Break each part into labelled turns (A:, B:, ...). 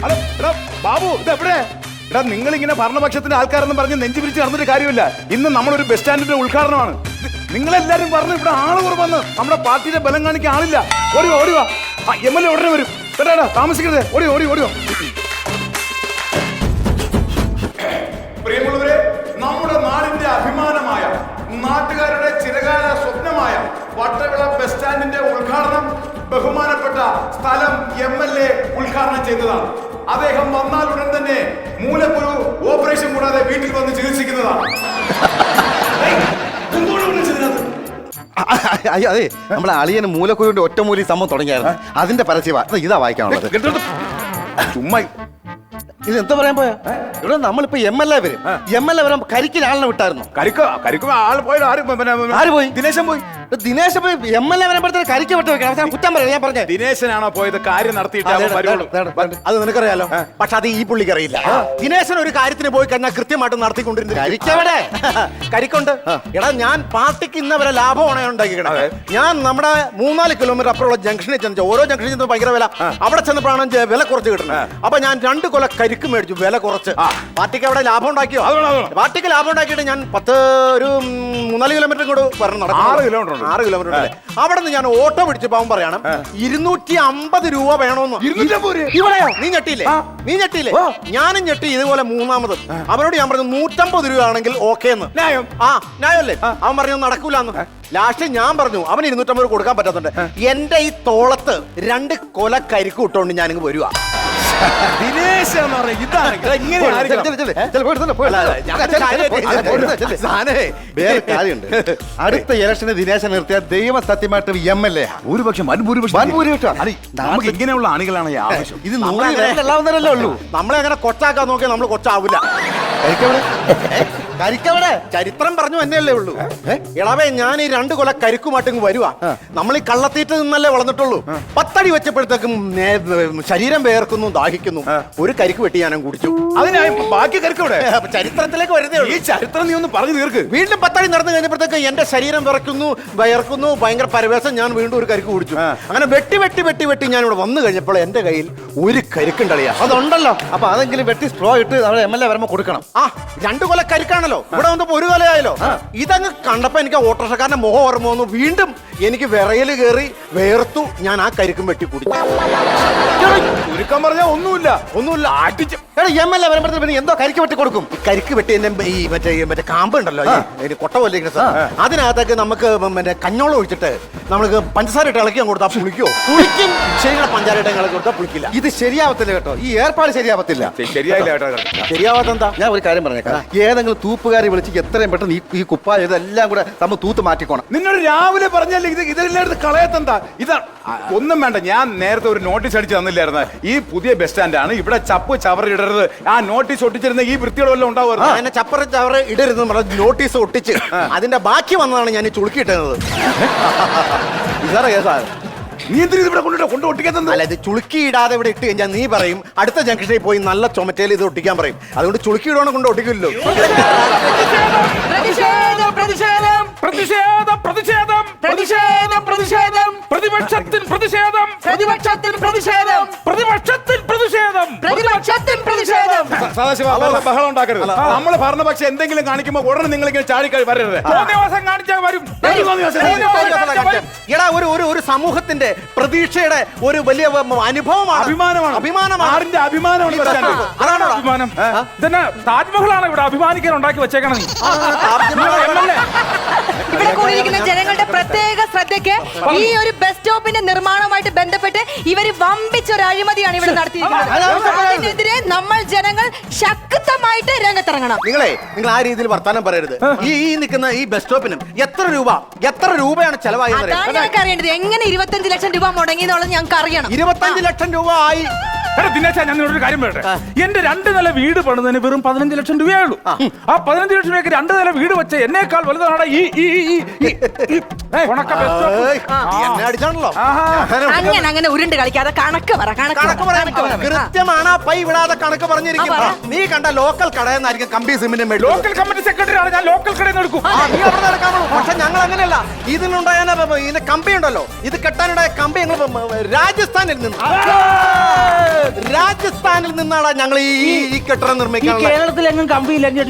A: Hello എടാ ബാബു ഇത് എവിടെ? എടാ നിങ്ങളിങ്ങനെ ഭരണപക്ഷത്തിന്റെ ആൾക്കാരെന്ന് പറഞ്ഞ് നെഞ്ചു പിരിച്ച് നടന്നിട്ട് കാര്യമില്ല. ഇന്ന് നമ്മളൊരു ബസ് സ്റ്റാൻഡിന്റെ ഉദ്ഘാടനമാണ്. നിങ്ങളെല്ലാരും പറഞ്ഞു ഇവിടെ ആള് കുറവന്ന്, നമ്മുടെ പാർട്ടിയുടെ ബലം കാണിക്കാൻ ആളില്ല. ഓടിവാ ഓടിവാ, MLA ഉടനെ വരും കേട്ടാ, താമസിക്കരുത്. ഓടിവാ. പ്രിയമുള്ളവരെ, നമ്മുടെ നാടിന്റെ അഭിമാനമായ, നാട്ടുകാരുടെ ചിരകാല സ്വപ്നമായ വട്ടവിള ബസ് സ്റ്റാൻഡിന്റെ ഉദ്ഘാടനം ബഹുമാനപ്പെട്ട സ്ഥലം MLA ഉദ്ഘാടനം ചെയ്തതാണ്. അദ്ദേഹം വന്നാൽ ഉടൻ തന്നെ മൂലക്കുരു ഓപ്പറേഷൻ കൂടാതെ വീട്ടിൽ വന്ന് ചികിത്സിക്കുന്നതാണ്.
B: അതെ, നമ്മളെ അളിയന് മൂലക്കുരുവിന്റെ ഒറ്റമൂലി സംഭവം തുടങ്ങിയായിരുന്നു. അതിന്റെ പരസ്യമാ ഇതാ വായിക്കാനുള്ളത്.
A: ചുമ്മാ
B: ഇത് എന്താ പറയാൻ പോയാ? ഇവിടെ നമ്മളിപ്പോ MLA വരും. MLA വരാൻ കരിക്കിന് ആളിനെ വിട്ടായിരുന്നു.
A: കരിക്കും ആൾ പോയി.
B: ആര് പോയി?
A: ദിനേശൻ പോയി.
B: ദിനേശ് പോയി. MLA വരുമ്പോഴത്തേക്ക് കരിക്ക് വിട്ട് വെക്കണം. കുറ്റം പറയാം, ഞാൻ പറഞ്ഞേ.
A: ദിനേശനാണോ പോയത്? കാര്യം നടത്തിയിട്ട്
B: അത് നിനക്കറിയാലോ, പക്ഷെ അത് ഈ പുള്ളിക്ക് അറിയില്ല. ദിനേശൻ ഒരു കാര്യത്തിന് പോയി കഴിഞ്ഞാൽ കൃത്യമായിട്ട് നടത്തിക്കൊണ്ടിരുന്നു. കരിക്കവിടെ കരിക്കുണ്ട്. എടാ, ഞാൻ പാർട്ടിക്ക് ഇന്നവരെ ലാഭമാണ് ഉണ്ടാക്കിക്കണത്. ഞാൻ നമ്മുടെ 3-4 കിലോമീറ്റർ അപ്പുറമുള്ള ജംഗ്ഷനിൽ ചെന്ന്, ഓരോ ജംഗ്ഷനിൽ ചെന്ന് ഭയങ്കര വില. അവിടെ ചെന്നപ്പോഴാണ് വില കുറച്ച് കിട്ടുന്നത്. അപ്പൊ ഞാൻ 2 കൊല കരിക്ക് മേടിച്ചു, വില കുറച്ച്. പാർട്ടിക്ക് അവിടെ ലാഭം ഉണ്ടാക്കിയോ? പാർട്ടിക്ക് ലാഭം ഉണ്ടാക്കിയിട്ട് ഞാൻ 3-4 കിലോമീറ്റർ കൂടെ വരണം, നടക്കും. 6 കിലോമീറ്റർ ഉണ്ട്. അവിടെ നിന്ന് ഞാൻ ഓട്ടോ പിടിച്ച് പോകാൻ പറയണം. 250 രൂപ വേണോന്ന്. ഇവിടെയോ? നീ ഞെട്ടിയില്ലേ? ഞാനും ഞെട്ടി ഇതുപോലെ മൂന്നാമത്. അവനോട് ഞാൻ പറഞ്ഞു 150 രൂപ ആണെങ്കിൽ ഓക്കെ എന്ന്. ന്യായമല്ലേ? അവൻ പറഞ്ഞു നടക്കൂലെന്ന്. ലാസ്റ്റ് ഞാൻ പറഞ്ഞു അവന് 250 കൊടുക്കാൻ പറ്റാത്തുണ്ട്. എന്റെ ഈ തോളത്ത് 2 കൊല കരിക്ക് ഇട്ടോണ്ട് ഞാനിങ്ങ് വരുവാ. വേറെ കാര്യമുണ്ട്. അടുത്ത ഇലക്ഷന് ദിനേശൻ നിർത്തിയ ദൈവ സത്യമായിട്ട് MLA
A: ഭൂരിപക്ഷം നമുക്ക് ഇങ്ങനെയുള്ള ആളുകളാണ് ആവശ്യം.
B: ഇത് നമ്മളെ ഉള്ളൂ. നമ്മളെ അങ്ങനെ കൊച്ചാക്കാൻ നോക്കിയാൽ നമ്മൾ കൊച്ചാവില്ല. കരിക്കവിടെ ചരിത്രം പറഞ്ഞു തന്നെയല്ലേ ഉള്ളൂ. ഇളവേ, ഞാൻ ഈ 2 കൊല കരിക്കുമാട്ടിങ് വരുവാ. നമ്മൾ ഈ കള്ളത്തീറ്റ് നിന്നല്ലേ വളർന്നിട്ടുള്ളൂ. 10 അടി വെച്ചപ്പോഴത്തേക്കും ശരീരം വേർക്കുന്നു, ദാഹിക്കുന്നു. ഒരു കരിക്ക് വെട്ടി ഞാനും കുടിച്ചു.
A: അതിനായി ബാക്കി കരിക്കവിടെ
B: ചരിത്രത്തിലേക്ക് വരുന്നേ ഉള്ളൂ.
A: ഈ ചരിത്രം നീ ഒന്ന് പറഞ്ഞു തീർക്ക്.
B: വീണ്ടും 10 അടി നടന്നു കഴിഞ്ഞപ്പോഴത്തേക്ക് എന്റെ ശരീരം വയർക്കുന്നു, ഭയങ്കര പരവേശം. ഞാൻ വീണ്ടും ഒരു കരിക്ക് കുടിച്ചു. അങ്ങനെ വെട്ടി ഞാൻ ഇവിടെ വന്നു കഴിഞ്ഞപ്പോൾ എന്റെ കയ്യിൽ ഒരു കരിക്കുണ്ടളിയാ. അതുണ്ടല്ലോ. അപ്പൊ അതെങ്കിലും വെട്ടി സ്ട്രോ ഇട്ട് അവിടെ MLA വരുമ്പോ കൊടുക്കണം. 2 കൊല കരിക്കാണല്ലോ. ഇവിടെ വന്നപ്പോ 1 കൊലയായല്ലോ. ഇതങ്ങ് കണ്ടപ്പോ എനിക്ക് ഓട്ടോറിക്ഷക്കാരന്റെ മുഖം ഓർമ്മ വന്നു. വീണ്ടും എനിക്ക് വിറയല് കയറി വേർത്തു. ഞാൻ ആ കരിക്കും വെട്ടി കുടിച്ചു.
A: ചുരുക്കം പറഞ്ഞാൽ ഒന്നുമില്ല.
B: MLA വരുമ്പോഴത്തേക്ക് പിന്നെ എന്തോ കരിക്ക് വെട്ടി കൊടുക്കും. കരിക്ക് വെട്ടി ഈ മറ്റേ കാമ്പ് ഉണ്ടല്ലോ, കൊട്ട പോലെ അതിനകത്തേക്ക് നമുക്ക് മറ്റേ കഞ്ഞോളം ഒഴിച്ചിട്ട് നമുക്ക് പഞ്ചസാര ഇട്ട് ഇളക്കി കൊടുത്താൽ പുളിക്കോ? പുളിക്കും. ശരിയാണ്, പഞ്ചാര ഇട്ട് ഇളക്കി കൊടുത്താൽ പുളിക്കില്ല. ഇത് ശരിയാവത്തില്ല കേട്ടോ. ഈ ഏർപ്പാട് ശരിയാവത്തില്ല. ശരിയാവാത്തെന്താ? ഞാൻ ഒരു കാര്യം പറഞ്ഞേക്കാം. ഏതെങ്കിലും തൂപ്പുകാരി വിളിച്ച് എത്രയും പെട്ടെന്ന് ഈ കുപ്പായ ഇതെല്ലാം കൂടെ നമ്മൾ തൂത്ത് മാറ്റിക്കോണം.
A: നിന്നോട് രാവിലെ പറഞ്ഞല്ലേ ഇതെല്ലാം എടുത്ത് കളയത്തെന്താ? ഇതാ ഒന്നും വേണ്ട. ഞാൻ നേരത്തെ ഒരു നോട്ടീസ് അടിച്ച് തന്നില്ലായിരുന്നു. ഈ പുതിയ ബസ് സ്റ്റാൻഡാണ്, ഇവിടെ ചപ്പ് ചവറിടരുത്. ആ നോട്ടീസ് ഒട്ടിച്ചിരുന്ന ഈ വൃത്തിയോടെല്ലാം ഉണ്ടാവുമായിരുന്നു.
B: എന്നെ ചപ്പറ ചവറ് ഇടരുത് നോട്ടീസ് ഒട്ടിച്ച് അതിന്റെ ബാക്കി വന്നതാണ് ഞാൻ ഈ ചുളുക്കിയിട്ടത്. ഇതാറേ കേസാണ്.
A: നീ എന്തിനാ ഇവിടെ കൊണ്ട് ഒട്ടിക്കാത്തത്?
B: അല്ല, ഇത് ചുളുക്കി ഇടാതെ ഇവിടെ ഇട്ട് കഴിഞ്ഞാൽ നീ പറയും അടുത്ത ജംഗ്ഷനിൽ പോയി നല്ല ചുമറ്റയിൽ ഇത് ഒട്ടിക്കാൻ പറയും. അതുകൊണ്ട് ചുളുക്കി ഇടണം കൊണ്ട് ഒട്ടിക്കില്ലല്ലോ.
A: ബഹളം ഉണ്ടാക്കരുത്. നമ്മള് ഭരണപക്ഷം എന്തെങ്കിലും കാണിക്കുമ്പോ ഉടനെ നിങ്ങൾ ഇങ്ങനെ ചാടിക്കായി വരരുത്. കാണിച്ചാൽ വരും.
B: എടാ, ഒരു സമൂഹത്തിന്റെ പ്രതീക്ഷയുടെ ഒരു വലിയ അനുഭവമാണ്, അഭിമാനമാണ്.
C: താജ്മഹലാണ് ഇവിടെ അഭിമാനിക്കാൻ ഉണ്ടാക്കി വെച്ചേക്കണം.
D: ഇവിടെ കൂടിയിരിക്കുന്ന ജനങ്ങളുടെ പ്രത്യേക ശ്രദ്ധയ്ക്ക് ഈ ഒരു ബസ് സ്റ്റോപ്പിന്റെ നിർമ്മാണവുമായിട്ട് ബന്ധപ്പെട്ട് ഇവര് വമ്പിച്ചൊരു അഴിമതിയാണ് ഇവിടെ നടത്തിയിരിക്കുന്നത്. അതിനെതിരെ നമ്മൾ ജനങ്ങൾ ശക്തമായിട്ട് രംഗത്തിറങ്ങണം.
B: നിങ്ങൾ ആ രീതിയിൽ വർത്താനം പറയരുത്. ഈ നിൽക്കുന്ന ഈ ബസ് സ്റ്റോപ്പിനും എത്ര രൂപയാണ് ചെലവായത്?
D: ഞങ്ങൾക്ക് അറിയേണ്ടത് എങ്ങനെ 25 ലക്ഷം രൂപ മുടങ്ങിയെന്നുള്ളത് ഞങ്ങൾക്ക് അറിയണം.
B: 25 ലക്ഷം രൂപ ആയി.
C: ദിനേശ, ഞാൻ നിന്നോടൊരു കാര്യം പറയട്ടെ. എന്റെ 2 നില വീട് പണിതിന് വെറും 15 ലക്ഷം രൂപയേ ഉള്ളൂ. ആ 15 ലക്ഷം രൂപയ്ക്ക് 2 നില വീട് വെച്ച എന്നേക്കാൾ വലുതാണ്
D: അങ്ങനെ ഉരുണ്ട് കളിക്കാതെ കണക്ക് പറ.
B: കൃത്യമാണ്. പൈ വിടാതെ കണക്ക് പറഞ്ഞിരിക്കും. നീ കണ്ട ലോക്കൽ കടയെന്നായിരിക്കും കമ്പി സിമെന്റ്.
C: ലോക്കൽ കമ്മിറ്റി സെക്രട്ടറി ആണ് ഞാൻ. ലോക്കൽ കടയിൽ നിന്ന് എടുക്കും.
B: പക്ഷെ ഞങ്ങൾ അങ്ങനെയല്ല. ഇതിനുണ്ടായ ഇതിന്റെ കമ്പി ഉണ്ടല്ലോ, ഇത് കെട്ടാനുണ്ടായ കമ്പി ഞങ്ങൾ രാജസ്ഥാനിൽ നിന്ന് രാജസ്ഥാനിൽ നിന്നാണ് ഞങ്ങൾ ഈ കെട്ടിടം
C: ഈ
B: നിർമ്മിക്കാൻ
C: കേരളത്തിലെങ്ങും കമ്പിയില്ലെങ്കിൽ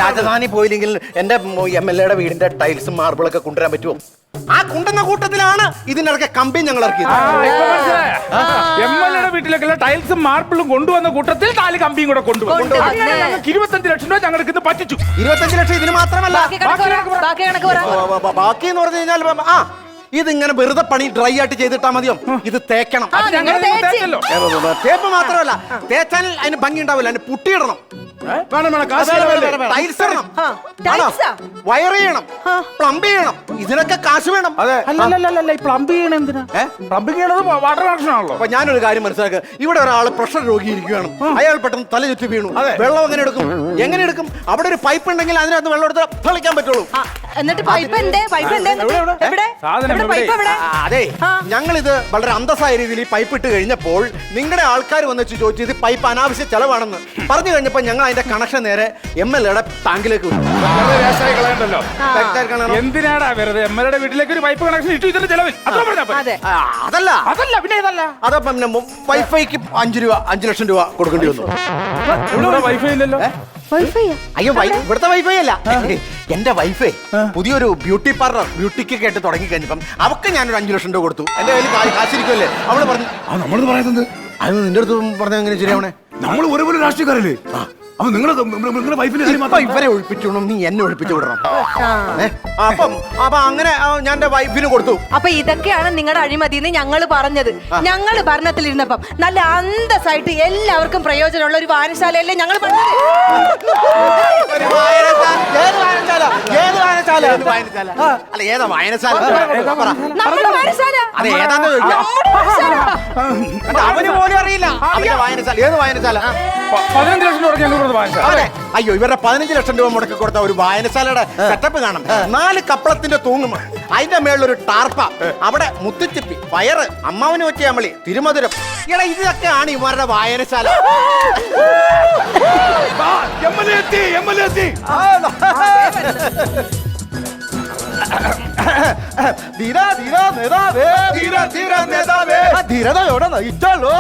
B: രാജധാനി പോയില്ലെങ്കിൽ എന്റെ MLA വീടിന്റെ ടൈൽസും മാർബിളൊക്കെ കൊണ്ടുവരാൻ പറ്റുമോ? ആ കൊണ്ടുവന്ന കൂട്ടത്തിലാണ് ഇതിനിടയ്ക്ക് കമ്പി ഞങ്ങൾ ഇറക്കിയത്.
C: MLA വീട്ടിലേക്കുള്ള ടൈൽസും മാർബിളും കൊണ്ടുവന്ന കൂട്ടത്തിൽ 4 കമ്പിയും കൂടെ കൊണ്ടുവന്നു. അങ്ങനെ ഞങ്ങൾക്ക് 25 ലക്ഷം രൂപ ഞങ്ങൾക്ക് ഇന്ന് പറ്റിച്ചു.
B: 25 ലക്ഷം ഇതിന് മാത്രമല്ല.
D: ബാക്കി കണക്ക് പറ.
B: ബാക്കി എന്ന് പറഞ്ഞു കഴിഞ്ഞാൽ ഇതിങ്ങനെ വെറുതെ പണി ഡ്രൈ ആയിട്ട് ചെയ്തിട്ടാ മതിയോ? ഇത് തേക്കണം.
C: തേച്ചല്ലോ.
B: തേപ്പ് മാത്രമല്ല, തേച്ചാൽ അതിന് ഭംഗി ഉണ്ടാവില്ല, അതിന് പുട്ടിയിടണം, ടൈൽസ് ഇടണം, വയർ ചെയ്യണം, പ്ലംബ് ചെയ്യണം, ഇതിനൊക്കെ കാശ് വേണം.
C: അല്ലല്ല ഈ പ്ലംബ് ചെയ്യണം എന്തിനാ? പ്ലംബിംഗ് ചെയ്യണത് വാട്ടർ കണക്ഷൻ ആണല്ലോ.
B: അപ്പൊ ഞാനൊരു കാര്യം മനസ്സിലാക്കുക, ഇവിടെ ഒരാൾ പ്രഷർ രോഗി ഇരിക്കുകയാണ്, അയാൾ പെട്ടെന്ന് തല ചുറ്റി വീണു, വെള്ളം എങ്ങനെ എടുക്കും? അവിടെ ഒരു പൈപ്പ് ഉണ്ടെങ്കിൽ അതിനകത്ത് വെള്ളം എടുത്ത് തളിക്കാൻ പറ്റുള്ളൂ.
D: എന്നിട്ട് പൈപ്പ് എവിടെ?
B: അതെ, ഞങ്ങളിത് വളരെ അന്തസ്സായ രീതിയിൽ ഈ പൈപ്പ് ഇട്ട് കഴിഞ്ഞപ്പോൾ നിങ്ങളുടെ ആൾക്കാർ വന്ന് ചോദിച്ചു ഇത് പൈപ്പ് അനാവശ്യ ചെലവാണെന്ന് പറഞ്ഞു കഴിഞ്ഞപ്പോൾ ഞങ്ങൾ അതിന്റെ കണക്ഷൻ നേരെ MLA ടാങ്കിലേക്ക് വിട്ടു.
C: എന്തിനാടാ വെറുതെ MLA വീട്ടിലേക്ക് ഒരു പൈപ്പ് കണക്ഷൻ ഇട്ടു ഇതിന്റെ ചെലവിൽ?
B: അതല്ല പിന്നെ അതപ്പം വൈഫൈക്ക് 5 ലക്ഷം രൂപ കൊടുക്കേണ്ടി വന്നു.
C: വൈഫൈ ഇല്ലല്ലോ.
B: അയ്യോ, ഇവിടുത്തെ വൈഫൈ അല്ല, എന്റെ വൈഫൈ പുതിയൊരു ബ്യൂട്ടി പാർലർ ബ്യൂട്ടിക്ക് കേട്ട് തുടങ്ങി കഴിഞ്ഞപ്പം അവക്ക് ഞാനൊരു 5 ലക്ഷം രൂപ കൊടുത്തു. എന്റെ കയ്യിൽ കാശിരിക്കുമല്ലേ? അവള് പറഞ്ഞു
A: നമ്മളത് പറയുന്നത്
B: അത് നിന്റെ അടുത്ത് പറഞ്ഞ എങ്ങനെ ശരിയാവണേ?
A: നമ്മൾ ഒരേപോലെ രാഷ്ട്രീയക്കാരല്ലേ? അപ്പൊ നിങ്ങളുടെ വൈഫിന്റെ
B: ഇവരെ ഒഴിപ്പിച്ചോണം, നീ എന്നെ ഒഴിപ്പിച്ചു വിടണം. അപ്പൊ അങ്ങനെ ഞാൻ എന്റെ വൈഫിന് കൊടുത്തു.
D: അപ്പൊ ഇതൊക്കെയാണ് നിങ്ങളുടെ അഴിമതി എന്ന് ഞങ്ങള് പറഞ്ഞത്. ഞങ്ങള് ഭരണത്തിലിരുന്നപ്പം നല്ല അന്തസ്സായിട്ട് എല്ലാവർക്കും പ്രയോജനമുള്ള ഒരു വായനശാലയല്ലേ ഞങ്ങൾ പറഞ്ഞത്.
B: അല്ല, ഏതാ വായനശാല?
D: നമ്മുടെ വായനശാല.
B: അതെ, ഏതാന്ന് അവന് പോലും അറിയില്ല വായനശാല. ഏത് വായനശാല?
C: 15 ലക്ഷം രൂപ.
B: അതെ, അയ്യോ, ഇവരുടെ 15 ലക്ഷം രൂപ മുടക്കി കൊടുത്ത ഒരു വായനശാലയുടെ സെറ്റപ്പ് കാണും. 4 കപ്പളത്തിന്റെ തൂങ്ങും, അതിന്റെ മേളിലൊരു ടാർപ്പ, അവിടെ മുത്തുച്ചിപ്പി, വയറ്, അമ്മാവന് വെച്ച അമളി, തിരുമധുരം. ഇയാളെ ഇതൊക്കെയാണ് ഇവരുടെ വായനശാല. ധീരതയോടെ നയിച്ചോളൂ,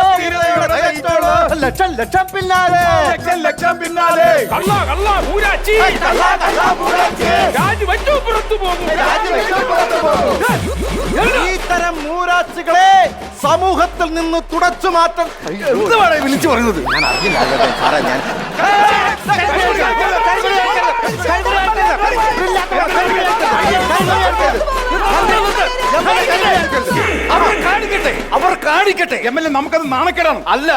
B: ലക്ഷം ലക്ഷം പിന്നാലെ, ലക്ഷം പിന്നാലെ. ഇത്തരം മൂരാച്ചികളെ സമൂഹത്തിൽ നിന്ന് തുടച്ചു മാറ്റം. എന്തുവാണ് വിളിച്ചു പറയുന്നത്? ഞാൻ അറിയില്ല സാറേ. ഞാൻ
A: അവർ കാണിക്കട്ടെ. MLA നമുക്കത് നാണക്കേടാണ്.
E: അല്ല,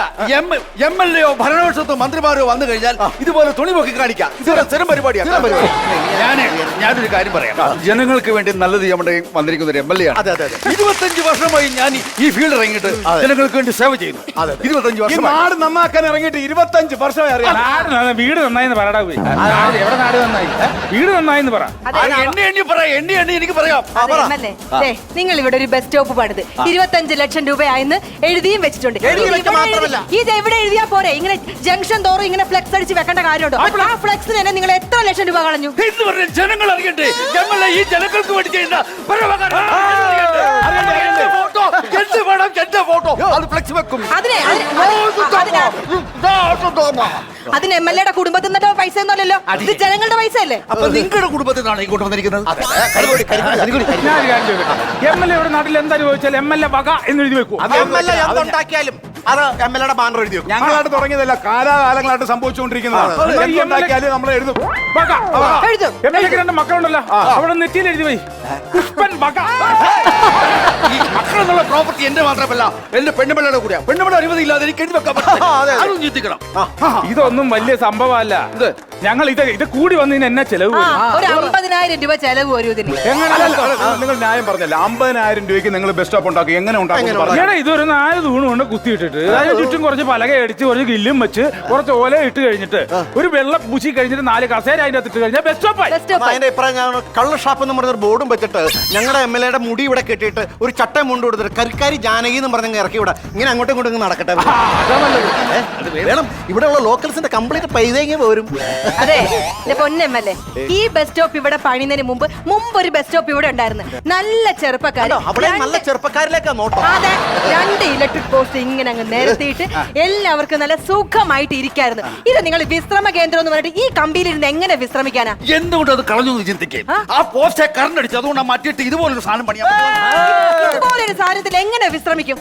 E: MLA ഭരണപക്ഷത്തോ മന്ത്രിമാരോ വന്നു കഴിഞ്ഞാൽ ഇതുപോലെ തുണി പൊക്കി കാണിക്കാം. ഇതൊരു സ്ഥിരം പരിപാടിയാണ്. ഞാനൊരു കാര്യം പറയാം. ജനങ്ങൾക്ക് വേണ്ടി നല്ലത് നമ്മുടെ വന്നിരിക്കുന്ന ഒരു MLA ആണ്. 25 വർഷമായി ഞാൻ ഈ ഫീൽഡ് ഇറങ്ങിയിട്ട് ജനങ്ങൾക്ക് വേണ്ടി സേവ ചെയ്യുന്നു. 25 വർഷം
A: നാട് നന്നാക്കാൻ ഇറങ്ങിയിട്ട് 25 വർഷമായി അറിയാം.
C: വീട് നന്നായിന്ന് പറയടാ. എവിടെ നാട് നന്നായി? വീട് നന്നായിന്ന് പറ.
E: എണ്ണി എനിക്ക് പറയാം.
D: നിങ്ങൾ ഇവിടെ ഒരു ബസ് സ്റ്റോപ്പ് പണിത് 25 ലക്ഷം രൂപയായെന്ന് എഴുതിയും വെച്ചിട്ടുണ്ട്. ഇത് എവിടെ എഴുതിയാ പോരെ? ഇങ്ങനെ ജംഗ്ഷൻ തോറും ഇങ്ങനെ ഫ്ലെക്സ് അടിച്ച് വെക്കേണ്ട കാര്യമുണ്ടോ? ആ ഫ്ലെക്സിന് തന്നെ നിങ്ങൾ എത്ര ലക്ഷം രൂപ കളഞ്ഞു?
E: ജനങ്ങൾ അറിയട്ടെ, ഈ ജനങ്ങൾക്ക് വേണ്ടി ചെയ്യുന്ന ഫോട്ടോ അത് ഫ്ലെക്സ് വെക്കും.
D: അതിന് MLA കുടുംബത്തിൽ നിന്നിട്ടോ പൈസ ഒന്നുമല്ലല്ലോ, ഇത് ജനങ്ങളുടെ പൈസ അല്ലേ?
E: അപ്പൊ നിങ്ങളുടെ കുടുംബത്തിൽ നിന്നാണ് ഈ കൊണ്ടുവന്നിരിക്കുന്നത്.
C: MLA നാട്ടിൽ എന്തായാലും MLA വക എന്ന് എഴുതി വെക്കും.
B: എന്തുണ്ടാക്കിയാലും അത് MLA ബാനർ എഴുതി വെക്കും.
A: ഞങ്ങളായിട്ട് തുടങ്ങിയതല്ല, കാലാകാലങ്ങളായിട്ട് സംഭവിച്ചുകൊണ്ടിരിക്കുന്നതാണ്. നമ്മൾ എഴുതും.
C: MLA 2 മക്കളുണ്ടല്ലോ, അവിടെ നെറ്റിയിൽ എഴുതി പോയി പുഷ്പൻ വക.
E: ഈ മക്കളെന്നുള്ള പ്രോപ്പർട്ടി എന്റെ മാത്രമല്ല, എന്റെ പെണ്ണുപിള്ളയുടെ കൂടെയാ. പെണ്ണുപിള്ള അനുമതി ഇല്ലാതെ എനിക്ക് എഴുതി വെക്കാൻ പറ്റില്ല. അതും ചിന്തിക്കണം.
C: ഇതൊന്നും വലിയ സംഭവമല്ല. ഞങ്ങൾ ഇത് കൂടി വന്നതിന് എന്നാ ചെലവ്?
D: ഒരു 50,000 രൂപ ചെലവ് വരും ഇതിന്.
A: നിങ്ങൾ ന്യായം പറഞ്ഞല്ല. 50,000 രൂപയ്ക്ക് നിങ്ങൾ ബസ് സ്റ്റോപ്പ് ഉണ്ടാക്കി എങ്ങനെ ഉണ്ടാക്കും?
C: ഇതൊരു 4 തൂണ് കൊണ്ട് കുത്തിയിട്ടിട്ട് അതിന് ചുറ്റും കുറച്ച് പലക അടിച്ച് കുറച്ച് ഗില്ലും വെച്ച് കുറച്ച് ഓല ഇട്ട് കഴിഞ്ഞിട്ട് ഒരു വെള്ളം പൂശി കഴിഞ്ഞിട്ട് 4 കസേര അതിന്റെ അകത്ത് ഇട്ട് കഴിഞ്ഞാൽ ബസ് സ്റ്റോപ്പായി.
B: അതിന്റെ ഇപ്പറ ഞാൻ കള്ള് ഷാപ്പ് എന്ന് പറഞ്ഞൊരു ബോർഡും വെച്ചിട്ട് ഞങ്ങളുടെ MLA മുടി ഇവിടെ കെട്ടിയിട്ട് ഒരു ചട്ടയും മുണ്ട് കൊടുത്തിട്ട് കരിക്കാരി ജാനകി എന്ന് പറഞ്ഞ ഇറക്കി വിടാം. ഇങ്ങനെ അങ്ങോട്ടും ഇങ്ങോട്ടും നടക്കട്ടെ. വേണം ഇവിടെ ഉള്ള ലോക്കൽസിന്റെ കംപ്ലീറ്റ് പൈതേങ്ങ പോരും.
D: അതെ പൊന്നമ്മല്ലേ, ഈ ബസ് സ്റ്റോപ്പ് ഇവിടെ പണിയുന്നതിന് മുമ്പ് ഒരു ബസ് സ്റ്റോപ്പ് ഇവിടെ ഉണ്ടായിരുന്നു. നല്ല ചെറുപ്പക്കാർ,
B: അവിടെ നല്ല ചെറുപ്പക്കാരിലേക്കാ നോട്ടം.
D: അതെ, 2 ഇലക്ട്രിക് പോസ്റ്റ് ഇങ്ങനെ അങ്ങ് നിരത്തിയിട്ട് എല്ലാവർക്കും നല്ല സുഖമായിട്ട് ഇരിക്കായിരുന്നു. ഇത് നിങ്ങൾ വിശ്രമ കേന്ദ്രം എന്ന് പറഞ്ഞിട്ട് ഈ കമ്പിയിലിരുന്ന് എങ്ങനെ വിശ്രമിക്കാനാ?
E: എന്തുകൊണ്ട് അത് കളഞ്ഞു ചിന്തിക്കും. ആ പോസ്റ്റെ കറണ്ട് അടിച്ചു, അതുകൊണ്ട് മാറ്റിയിട്ട് ഇതുപോലൊരു സാധനം പണിയാ.
D: ഇതുപോലൊരു സാധനത്തിൽ എങ്ങനെ വിശ്രമിക്കും?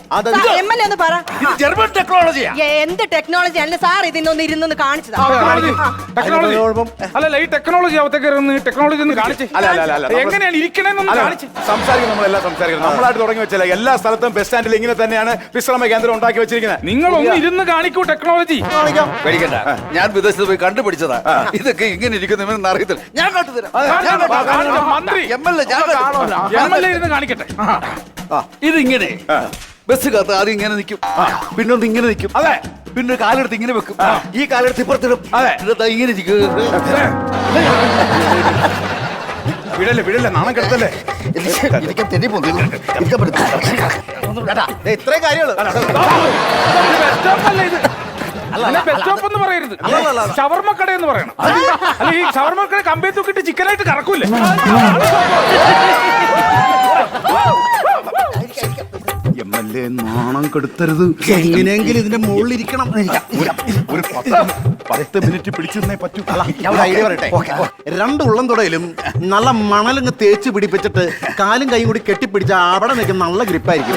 D: MLA ഒന്ന് പറ.
E: ജർമ്മൻ ടെക്നോളജിയാ.
D: എന്ത് ടെക്നോളജി അല്ല സാർ, ഇതിനൊന്ന് ഇരുന്നൊന്ന് കാണിച്ചതാ.
C: ടെക്നോളജി അല്ലല്ല, ഈ ടെക്നോളജി അവത്തേക്ക് ടെക്നോളജി ഒന്ന് കാണിച്ച് എങ്ങനെയാണ് ഇരിക്കണെന്നൊന്ന് കാണിച്ച്
A: സംസാരിക്കും. നമ്മളെല്ലാം സംസാരിക്കണം. നമ്മളായിട്ട് തുടങ്ങി വെച്ചല്ലേ എല്ലാ സ്ഥലത്തും ബസ് സ്റ്റാൻഡിൽ ഇങ്ങനെ തന്നെയാണ് വിശ്രമ കേന്ദ്രം ഉണ്ടാക്കി വെച്ചിരിക്കുന്നത്.
C: നിങ്ങൾ ഒന്ന് ഇരുന്ന് കാണിക്കൂ ടെക്നോളജി.
E: പേടിക്കണ്ട, ഞാൻ വിദേശത്ത് പോയി കണ്ടുപിടിച്ചതാ. ഇതൊക്കെ ഇങ്ങനെ ഇരിക്കുന്ന അറിയത്തില്ല. ഞാൻ കാട്ടുതരാം.
C: മന്ത്രി MLA ഇരുന്ന് കാണിക്കട്ടെ.
E: ഇതിങ്ങനെ ബസ് ആദ്യം ഇങ്ങനെ നിൽക്കും, പിന്നെ ഒന്ന് ഇങ്ങനെ നിൽക്കും.
A: അതെ,
E: പിന്നെ ഒരു കാലെടുത്ത് ഇങ്ങനെ വെക്കും, ഈ കാലെടുത്ത് ഇപ്പുറത്തിടും.
A: അതെ,
E: ഇങ്ങനെ ഇരിക്കും.
A: വിടല്ലേ നാണം കിടത്തല്ലേ.
B: ഇത്രയും കാര്യങ്ങള്
C: ബസ് സ്റ്റോപ്പ് എന്ന് പറയരുത്, ഷവർമ്മ കട എന്ന് പറയണം. അല്ല, ഈ ഷവർമ്മ കട കമ്പി തൂക്കിട്ട് ചിക്കനായിട്ട് കറക്കൂല്ലേ?
A: MLA നാണം കെടുത്തരുത്.
B: എങ്ങനെയെങ്കിലും ഇതിന്റെ മുകളിൽ ഇരിക്കണം.
A: ഒരു 10 മിനിറ്റ് പിടിച്ചിരുന്നേ പറ്റൂ.
B: ഞാൻ ഒരു ഐഡിയ പറയട്ടെ. 2 ഉള്ളം തുടയിലും നല്ല മണലിങ് തേച്ച് പിടിപ്പിച്ചിട്ട് കാലും കൈയും കൂടി കെട്ടിപ്പിടിച്ച അവിടെ നിൽക്കുന്ന നല്ല ഗ്രിപ്പായിരിക്കും.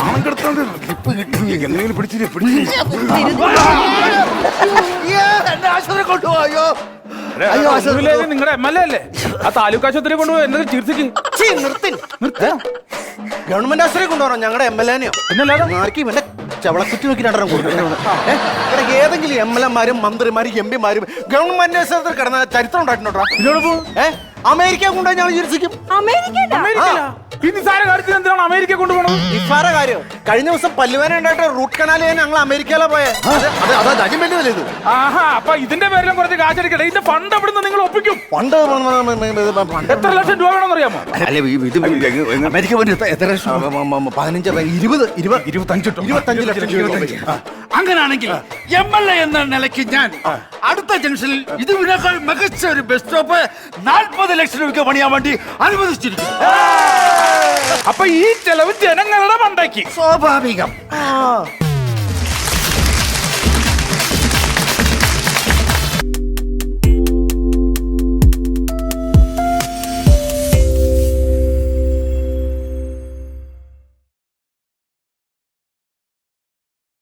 A: നാണം കെടുത്തോണ്ട് ഗ്രിപ്പ് കിട്ടി. എങ്ങനെയെങ്കിലും പിടിച്ചിട്ട്
E: കൊണ്ടുപോയോ?
C: നിങ്ങളുടെ MLA അല്ലേ? ആ താലൂക്ക് ആശുപത്രി കൊണ്ടുപോയി എന്തെങ്കിലും ചികിത്സിക്കും.
B: ഗവൺമെന്റ് ആശുപത്രി കൊണ്ടുപോകണം ഞങ്ങളുടെ MLA-നെയോ.
C: പിന്നല്ലാതെ
B: ആർക്കും എന്നെ ചവളക്കുറ്റി നോക്കി രണ്ടെണ്ണം കൊടുക്കണം. ഏതെങ്കിലും MLA-മാരും മന്ത്രിമാരും MP-മാരും ഗവൺമെന്റ് ആശുപത്രി കിടന്ന ചരിത്രം ഉണ്ടായിട്ടുണ്ടോ? അമേരിക്ക കൊണ്ടുപോയി ഞങ്ങൾ ചികിത്സിക്കും.
C: ഈ നിസാര കാര്യത്തിന് എന്തിനാണ് അമേരിക്ക കൊണ്ടുപോകണം?
B: നിസ്സാര കാര്യം. കഴിഞ്ഞ ദിവസം പല്ലുവേന ഉണ്ടായിട്ട് റൂട്ട് കനാൽ ചെയ്യാൻ ഞങ്ങൾ അമേരിക്കയിലെ പോയെ. ഇത്
C: ആഹാ, അപ്പൊ ഇതിന്റെ പേരിലും കുറച്ച് കാശടിക്കട്ടെ. ഇതിന്റെ ഫണ്ട് എവിടുന്ന് നിങ്ങൾ ഒപ്പിക്കും?
B: പണ്ട്
C: എത്ര ലക്ഷം രൂപ വേണമെന്ന് അറിയാമോ?
E: അമേരിക്ക പോയി എത്ര
B: 15, 20, 25 ലക്ഷം രൂപ.
E: അങ്ങനാണെങ്കിൽ MLA എന്ന നിലയ്ക്ക് ഞാൻ അടുത്ത ജംഗ്ഷനിൽ ഇതിനേക്കാൾ മികച്ച ഒരു ബസ് സ്റ്റോപ്പ് 40 ലക്ഷം രൂപയ്ക്ക് പണിയാൻ വേണ്ടി അനുവദിച്ചിരിക്കുന്നു.
C: അപ്പൊ ഈ ചെലവ് ജനങ്ങളുടെ മണ്ടയ്ക്ക്
E: സ്വാഭാവികം.